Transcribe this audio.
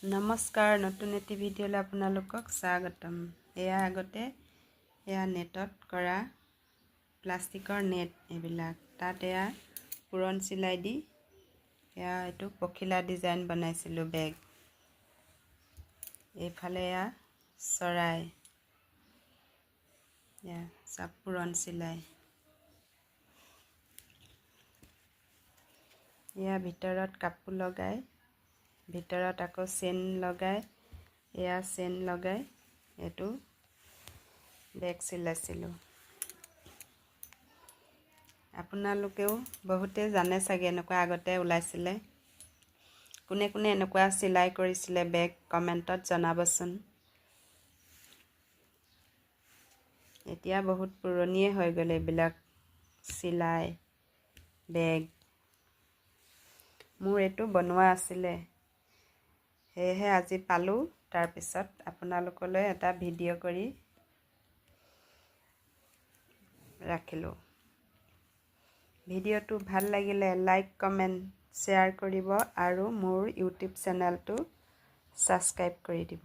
নমস্কাৰ নতুন এটি ভিডিঅ'লৈ আপোনালোকক স্বাগতম। এয়া আগতে এয়া নেটত কৰা প্লাষ্টিকৰ নেট এইবিলাক তাত এয়া পুৰণ চিলাই দি এয়া এইটো পখিলা ডিজাইন বনাইছিলোঁ বেগ। এইফালে এয়া চৰাই এয়া চব পুৰণ চিলাই। এয়া ভিতৰত কাপোৰ লগাই ভিতৰত আকৌ চেন লগাই এয়া চেন লগাই এইটো বেগ চিলাইছিলোঁ। আপোনালোকেও বহুতে জানে চাগে এনেকুৱা আগতে ওলাইছিলে। কোনে কোনে এনেকুৱা চিলাই কৰিছিলে বেগ কমেণ্টত জনাবচোন। এতিয়া বহুত পুৰণিয়ে হৈ গ'ল এইবিলাক চিলাই বেগ। মোৰ এইটো বনোৱা আছিলে, সেয়েহে আজি পালোঁ। তাৰপিছত আপোনালোকলৈ এটা ভিডিঅ' কৰি ৰাখিলোঁ। ভিডিঅ'টো ভাল লাগিলে লাইক কমেণ্ট শ্বেয়াৰ কৰিব আৰু মোৰ ইউটিউব চেনেলটো ছাবস্ক্ৰাইব কৰি দিব।